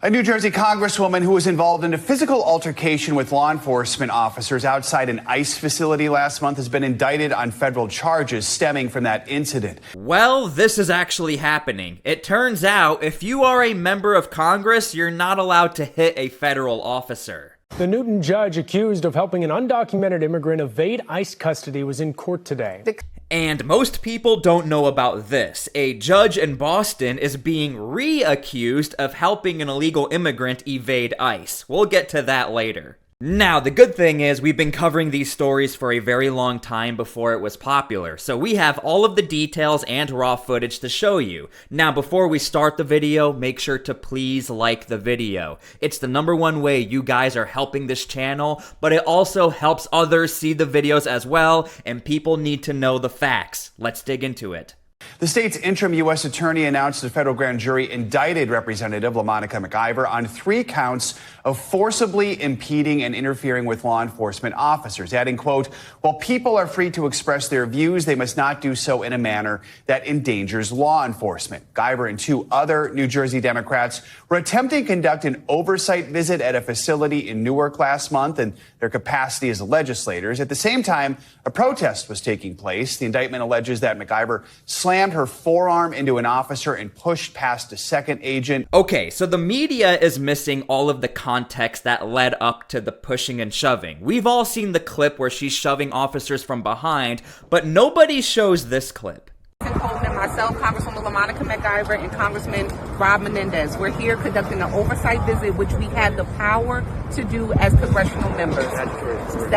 A New Jersey congresswoman who was involved in a physical altercation with law enforcement officers outside an ICE facility last month has been indicted on federal charges stemming from that incident. Well, this is actually happening. It turns out if you are a member of Congress, you're not allowed to hit a federal officer. The Newton judge accused of helping an undocumented immigrant evade ICE custody was in court today. And most people don't know about this. A judge in Boston is being re-accused of helping an illegal immigrant evade ICE. We'll get to that later. Now, the good thing is we've been covering these stories for a very long time before it was popular, so we have all of the details and raw footage to show you. Now, before we start the video, make sure to please like the video. It's the #1 way you guys are helping this channel, but it also helps others see the videos as well, and people need to know the facts. Let's dig into it. The state's interim U.S. attorney announced the federal grand jury indicted Representative LaMonica McIver on 3 counts of forcibly impeding and interfering with law enforcement officers, adding, quote, "While people are free to express their views, they must not do so in a manner that endangers law enforcement." McIver and 2 other New Jersey Democrats were attempting to conduct an oversight visit at a facility in Newark last month in their capacity as legislators. At the same time, a protest was taking place. The indictment alleges that McIver slammed her forearm into an officer and pushed past a second agent. Okay, so the media is missing all of the context that led up to the pushing and shoving. We've all seen the clip where she's shoving officers from behind, but nobody shows this clip. And myself, Congresswoman LaMonica McIver, and Congressman Rob Menendez. We're here conducting an oversight visit, which we have the power to do as congressional members.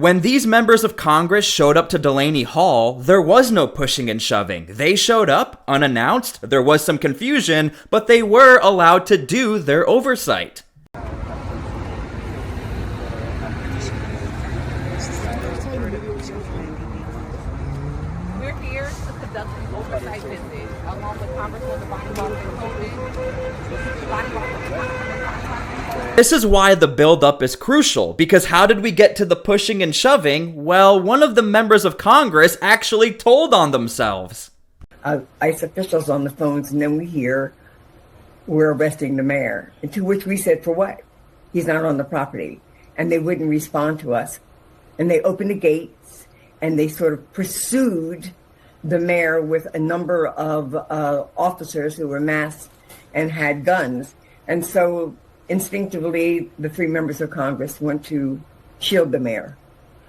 When these members of Congress showed up to Delaney Hall, there was no pushing and shoving. They showed up unannounced, there was some confusion, but they were allowed to do their oversight. We're here to conduct an oversight visit along with Congresswoman This is why the build-up is crucial, because how did we get to the pushing and shoving? Well, one of the members of Congress actually told on themselves. ICE officials on the phones, and then we hear, "We're arresting the mayor." And to which we said, "For what? He's not on the property." And they wouldn't respond to us. And they opened the gates, and they sort of pursued the mayor with a number of officers who were masked and had guns. And so instinctively, the 3 members of Congress went to shield the mayor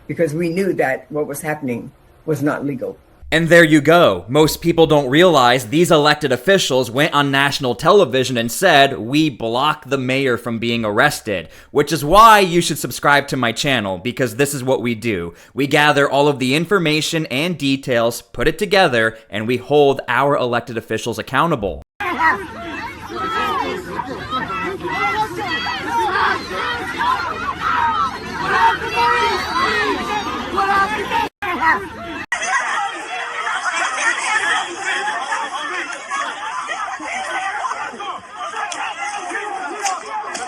because we knew that what was happening was not legal. And there you go. Most people don't realize these elected officials went on national television and said, "We block the mayor from being arrested," which is why you should subscribe to my channel, because this is what we do. We gather all of the information and details, put it together, and we hold our elected officials accountable.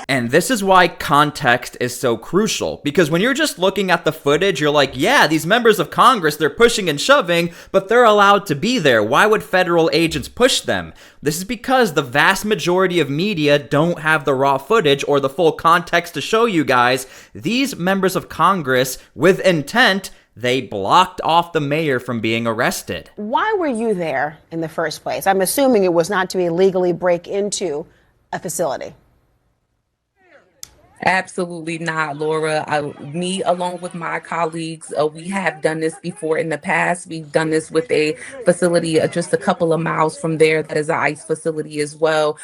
And this is why context is so crucial, because when you're just looking at the footage, you're like, yeah, these members of Congress, they're pushing and shoving, but they're allowed to be there. Why would federal agents push them? This is because the vast majority of media don't have the raw footage or the full context to show you guys. These members of Congress, with intent, they blocked off the mayor from being arrested. Why were you there in the first place? I'm assuming it was not to illegally break into a facility. Absolutely not, Laura. Me, along with my colleagues, we have done this before in the past. We've done this with a facility just a couple of miles from there that is an ICE facility as well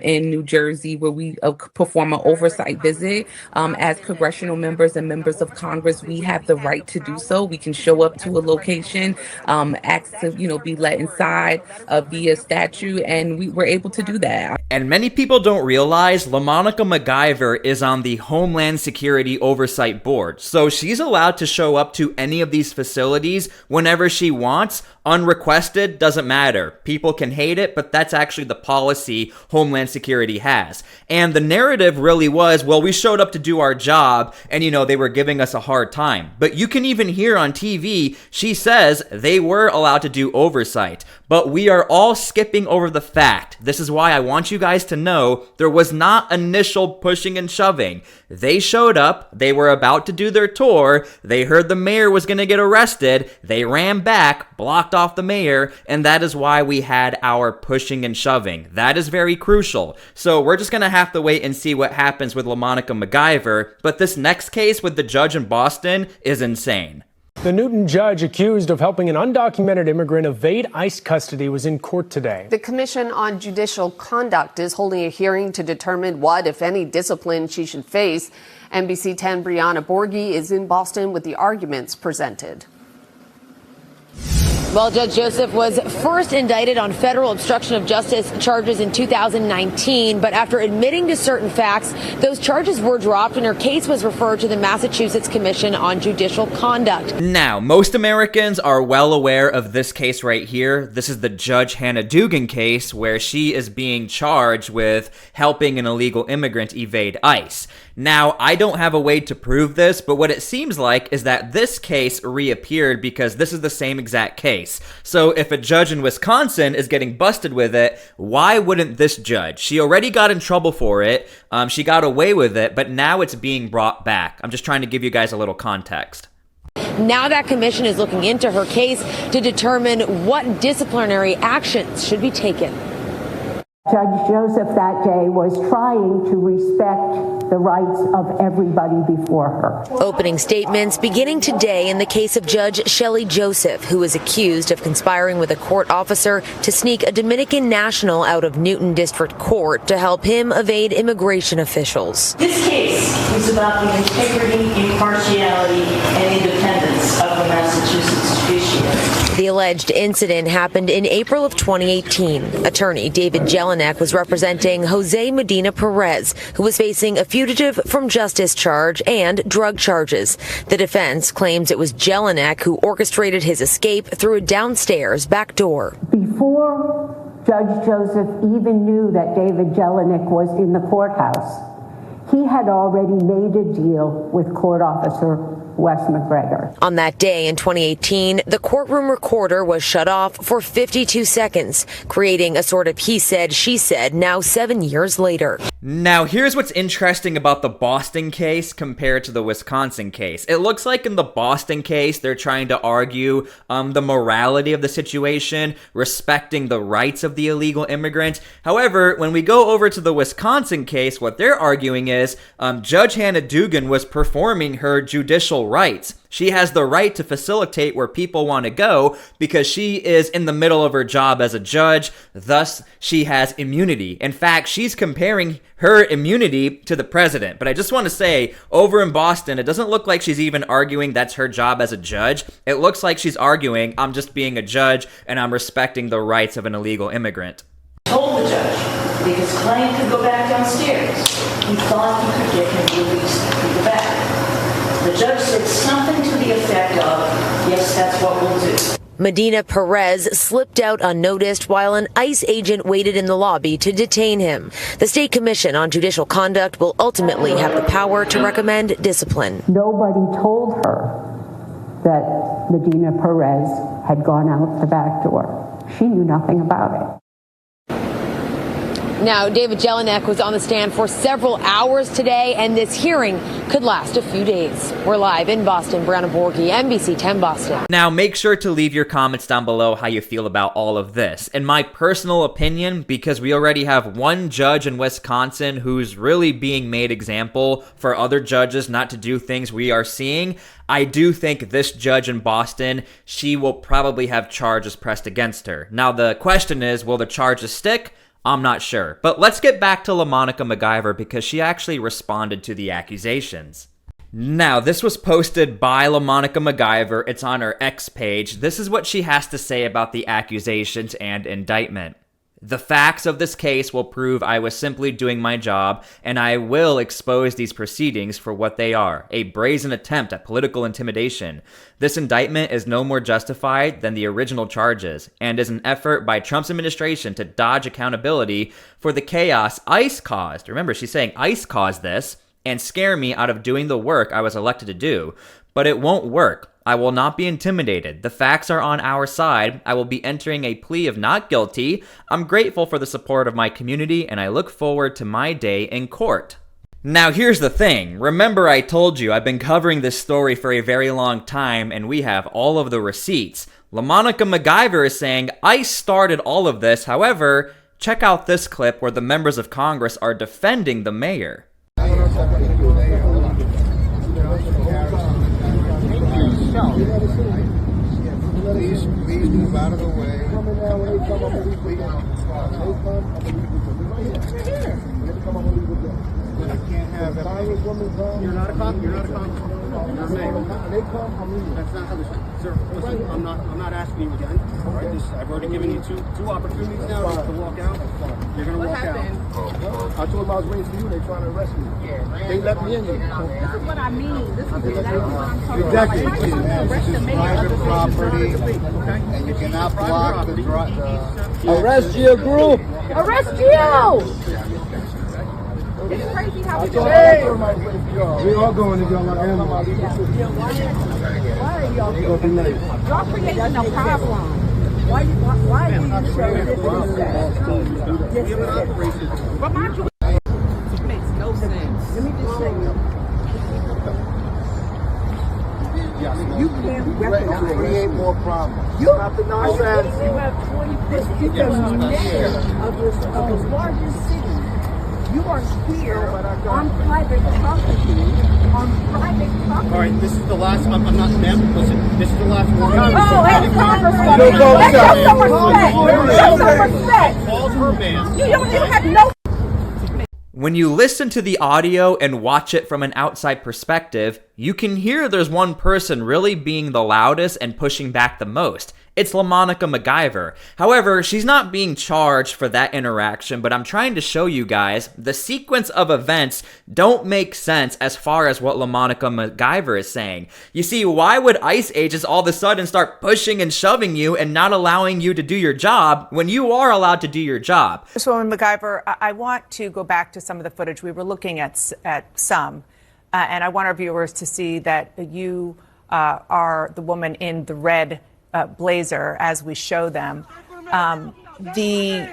in New Jersey, where we perform an oversight visit. As congressional members and members of Congress, we have the right to do so. We can show up to a location, ask to be let inside via statute, and we were able to do that. And many people don't realize LaMonica McIver is on the Homeland Security Oversight Board, so she's allowed to show up to any of these facilities whenever she wants. Unrequested, doesn't matter. People can hate it, but that's actually the policy Homeland Security has. And the narrative really was, well, we showed up to do our job, and they were giving us a hard time. But you can even hear on TV, she says they were allowed to do oversight. But we are all skipping over the fact. This is why I want you guys to know there was not initial pushing and shoving. They showed up, they were about to do their tour, they heard the mayor was going to get arrested, they ran back, blocked off the mayor, and that is why we had our pushing and shoving. That is very crucial. So we're just going to have to wait and see what happens with LaMonica MacGyver, but this next case with the judge in Boston is insane. The Newton judge accused of helping an undocumented immigrant evade ICE custody was in court today. The Commission on Judicial Conduct is holding a hearing to determine what, if any, discipline she should face. NBC 10 Brianna Borghi is in Boston with the arguments presented. Well, Judge Joseph was first indicted on federal obstruction of justice charges in 2019, but after admitting to certain facts, those charges were dropped and her case was referred to the Massachusetts Commission on Judicial Conduct. Now, most Americans are well aware of this case right here. This is the Judge Hannah Dugan case where she is being charged with helping an illegal immigrant evade ICE. Now, I don't have a way to prove this, but what it seems like is that this case reappeared because this is the same exact case. So if a judge in Wisconsin is getting busted with it, why wouldn't this judge? She already got in trouble for it. She got away with it, but now it's being brought back. I'm just trying to give you guys a little context. Now that commission is looking into her case to determine what disciplinary actions should be taken. Judge Joseph that day was trying to respect the rights of everybody before her. Opening statements beginning today in the case of Judge Shelley Joseph, who is accused of conspiring with a court officer to sneak a Dominican national out of Newton District Court to help him evade immigration officials. This case is about the integrity, impartiality, and independence of the Massachusetts judiciary. The alleged incident happened in April of 2018. Attorney David Jelinek was representing Jose Medina Perez, who was facing a fugitive from justice charge and drug charges. The defense claims it was Jelinek who orchestrated his escape through a downstairs back door. Before Judge Joseph even knew that David Jelinek was in the courthouse, he had already made a deal with court officer Wes McGregor. On that day in 2018, the courtroom recorder was shut off for 52 seconds, creating a sort of he said, she said now 7 years later. Now, here's what's interesting about the Boston case compared to the Wisconsin case. It looks like in the Boston case, they're trying to argue the morality of the situation, respecting the rights of the illegal immigrant. However, when we go over to the Wisconsin case, what they're arguing is Judge Hannah Dugan was performing her judicial rights. She has the right to facilitate where people want to go because she is in the middle of her job as a judge. Thus, she has immunity. In fact, she's comparing her immunity to the president. But I just want to say, over in Boston, it doesn't look like she's even arguing that's her job as a judge. It looks like she's arguing, I'm just being a judge and I'm respecting the rights of an illegal immigrant. Told the judge that his client could go back downstairs. He thought he could get him released to go back. The judge said something to the effect of, yes, that's what we'll do. Medina Perez slipped out unnoticed while an ICE agent waited in the lobby to detain him. The State Commission on Judicial Conduct will ultimately have the power to recommend discipline. Nobody told her that Medina Perez had gone out the back door. She knew nothing about it. Now, David Jelinek was on the stand for several hours today, and this hearing could last a few days. We're live in Boston. Brianna Borghi, NBC 10 Boston. Now, make sure to leave your comments down below how you feel about all of this. In my personal opinion, because we already have one judge in Wisconsin who's really being made example for other judges not to do things we are seeing, I do think this judge in Boston, she will probably have charges pressed against her. Now, the question is, will the charges stick? I'm not sure. But let's get back to LaMonica MacGyver because she actually responded to the accusations. Now, this was posted by LaMonica MacGyver. It's on her X page. This is what she has to say about the accusations and indictment. The facts of this case will prove I was simply doing my job, and I will expose these proceedings for what they are, a brazen attempt at political intimidation. This indictment is no more justified than the original charges, and is an effort by Trump's administration to dodge accountability for the chaos ICE caused. Remember, she's saying ICE caused this, and scare me out of doing the work I was elected to do. But it won't work. I will not be intimidated. The facts are on our side. I will be entering a plea of not guilty. I'm grateful for the support of my community, and I look forward to my day in court. Now here's the thing. Remember I told you I've been covering this story for a very long time, and we have all of the receipts. LaMonica MacGyver is saying ICE started all of this. However, check out this clip where the members of Congress are defending the mayor. Please move out of the way. I can't have that. You're not a cop. You're not a cop. You're a mayor. That's not how this works. Sir, listen, I'm not asking you again. All right, I've already given you two opportunities now to walk out. You're gonna walk out. I told them I was waiting for you. They're trying to arrest me. They let me in here. This is what I mean. This is exactly what I'm talking exactly. about. This is private property, and you cannot block the arrest you, group. Arrest you! It's crazy how we do it. We all going to go like animals. Why are y'all y'all creating a problem? Why do you show this? But mind you, it makes no sense. Let me just say, you can't recognize. Create more problems. You have the nonsense. You have 20. This is the mayor of the largest city. You are here on private property. On private property. All right, this is the last. I'm not, ma'am. Listen, this is the last one. Oh, hey, Congresswoman. Let's show some respect. Show some respect. Calls her man. You have no. When you listen to the audio and watch it from an outside perspective, you can hear there's one person really being the loudest and pushing back the most. It's LaMonica MacGyver. However, she's not being charged for that interaction, but I'm trying to show you guys the sequence of events don't make sense as far as what LaMonica MacGyver is saying. You see, why would ICE agents all of a sudden start pushing and shoving you and not allowing you to do your job when you are allowed to do your job? Congresswoman MacGyver, I want to go back to some of the footage. We were looking at some, and I want our viewers to see that you are the woman in the red blazer as we show them. The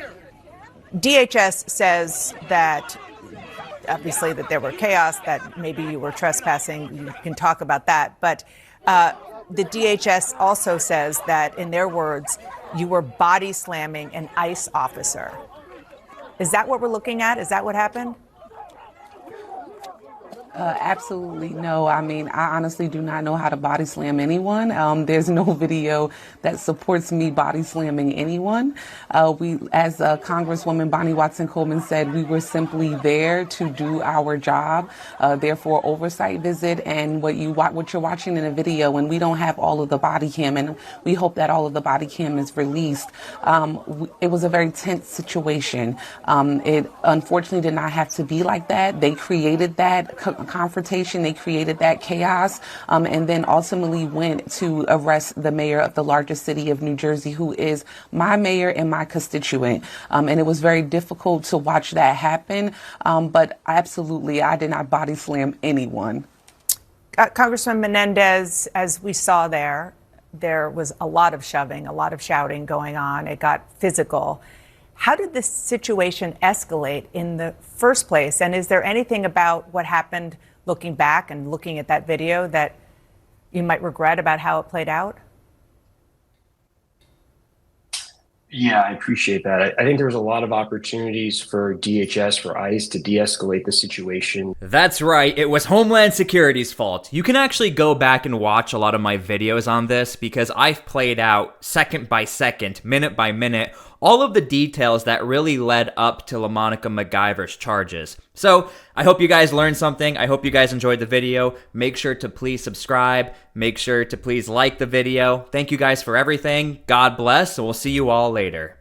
DHS says that obviously that there were chaos, that maybe you were trespassing. You can talk about that. But the DHS also says that, in their words, you were body slamming an ICE officer. Is that what we're looking at? Is that what happened? Absolutely no. I mean, I honestly do not know how to body slam anyone. There's no video that supports me body slamming anyone. We, as Congresswoman Bonnie Watson Coleman said, we were simply there to do our job. Therefore, oversight visit, and what you're watching in a video, and we don't have all of the body cam, and we hope that all of the body cam is released. It was a very tense situation. It unfortunately did not have to be like that. They created that confrontation, they created that chaos, and then ultimately went to arrest the mayor of the largest city of New Jersey, who is my mayor and my constituent. And it was very difficult to watch that happen, but absolutely, I did not body slam anyone. Congressman Menendez, as we saw there was a lot of shoving, a lot of shouting going on. It got physical. How did this situation escalate in the first place? And is there anything about what happened, looking back and looking at that video, that you might regret about how it played out? Yeah, I appreciate that. I think there was a lot of opportunities for DHS, for ICE to de-escalate the situation. That's right, it was Homeland Security's fault. You can actually go back and watch a lot of my videos on this because I've played out second by second, minute by minute, all of the details that really led up to LaMonica MacGyver's charges. So, I hope you guys learned something. I hope you guys enjoyed the video. Make sure to please subscribe. Make sure to please like the video. Thank you guys for everything. God bless, and we'll see you all later.